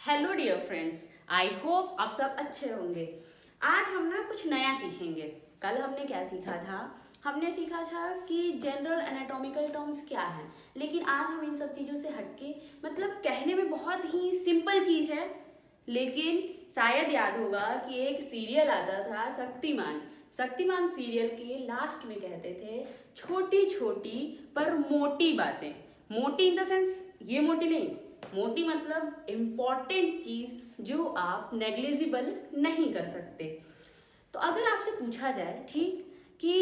Hello dear friends, I hope आप सब अच्छे होंगे। आज हम ना कुछ नया सीखेंगे। कल हमने क्या सीखा था? हमने सीखा था कि जनरल एनाटॉमिकल टर्म्स क्या हैं, लेकिन आज हम इन सब चीज़ों से हटके मतलब कहने में बहुत ही सिंपल चीज़ है, लेकिन शायद याद होगा कि एक सीरियल आता था शक्तिमान। शक्तिमान सीरियल के लास्ट में कहते थे छोटी छोटी पर मोटी बातें। मोटी इन द सेंस ये मोटी नहीं, मोटी मतलब इम्पॉर्टेंट चीज जो आप नेग्लिजिबल नहीं कर सकते। तो अगर आपसे पूछा जाए ठीक कि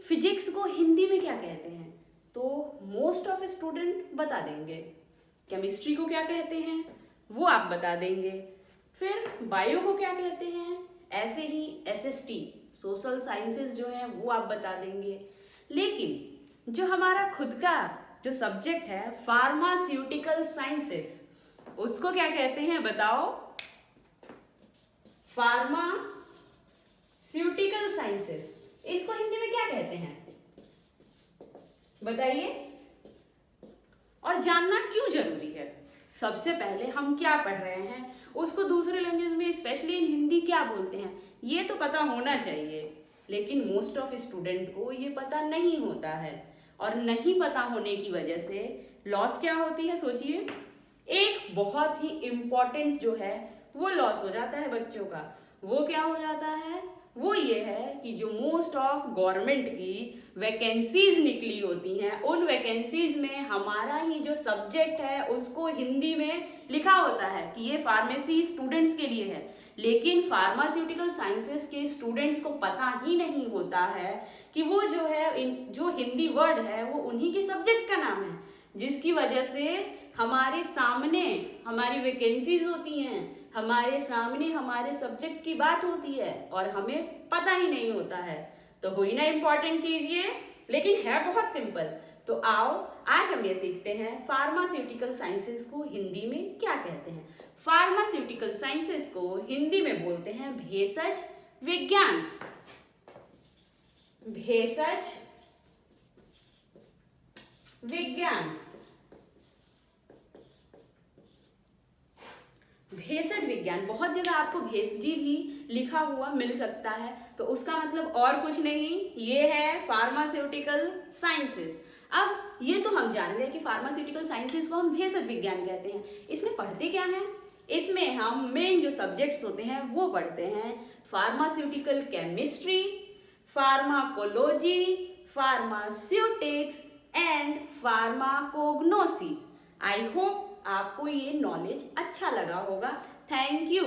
फिजिक्स को हिंदी में क्या कहते हैं, तो मोस्ट ऑफ स्टूडेंट बता देंगे। केमिस्ट्री को क्या कहते हैं वो आप बता देंगे। फिर बायो को क्या कहते हैं, ऐसे ही एसएसटी सोशल साइंसेस जो हैं वो आप बता देंगे। लेकिन जो हमारा खुद का जो सब्जेक्ट है फार्मास्यूटिकल साइंसेस, उसको क्या कहते हैं बताओ? फार्मास्यूटिकल साइंसेस, इसको हिंदी में क्या कहते हैं बताइए? और जानना क्यों जरूरी है? सबसे पहले हम क्या पढ़ रहे हैं उसको दूसरे लैंग्वेज में स्पेशली इन हिंदी क्या बोलते हैं ये तो पता होना चाहिए, लेकिन मोस्ट ऑफ स्टूडेंट को ये पता नहीं होता है। और नहीं पता होने की वजह से लॉस क्या होती है सोचिए। एक बहुत ही इम्पॉर्टेंट जो है वो लॉस हो जाता है बच्चों का। वो क्या हो जाता है? वो ये है कि जो मोस्ट ऑफ गवर्नमेंट की वैकेंसीज निकली होती हैं, उन वैकेंसीज में हमारा ही जो सब्जेक्ट है उसको हिंदी में लिखा होता है कि ये फार्मेसी स्टूडेंट्स के लिए है, लेकिन फार्मास्यूटिकल साइंसेस के स्टूडेंट्स को पता ही नहीं होता है कि वो जो है जो हिंदी वर्ड है वो उन्हीं के सब्जेक्ट का नाम है, जिसकी वजह से हमारे सामने हमारी वैकेंसीज होती हैं, हमारे सामने हमारे सब्जेक्ट की बात होती है और हमें पता ही नहीं होता है। तो हुई ना इम्पॉर्टेंट चीज ये, लेकिन है बहुत सिंपल। तो आओ आज हम ये सीखते हैं फार्मास्यूटिकल साइंसेस को हिंदी में क्या कहते हैं। फार्मास्यूटिकल साइंसेस को हिंदी में बोलते हैं भेषज विज्ञान। भेषज विज्ञान। भेषज विज्ञान, बहुत जगह आपको भेषजी भी लिखा हुआ मिल सकता है, तो उसका मतलब और कुछ नहीं, ये है फार्मास्यूटिकल साइंसेस। अब ये तो हम जान गए कि फार्मास्यूटिकल साइंसेस को हम भेषज विज्ञान कहते हैं। इसमें पढ़ते क्या है? इसमें हम मेन जो सब्जेक्ट्स होते हैं वो पढ़ते हैं pharmaceutical chemistry, pharmacology, pharmaceutics and pharmacognosy. I hope आपको ये नॉलेज अच्छा लगा होगा। Thank you.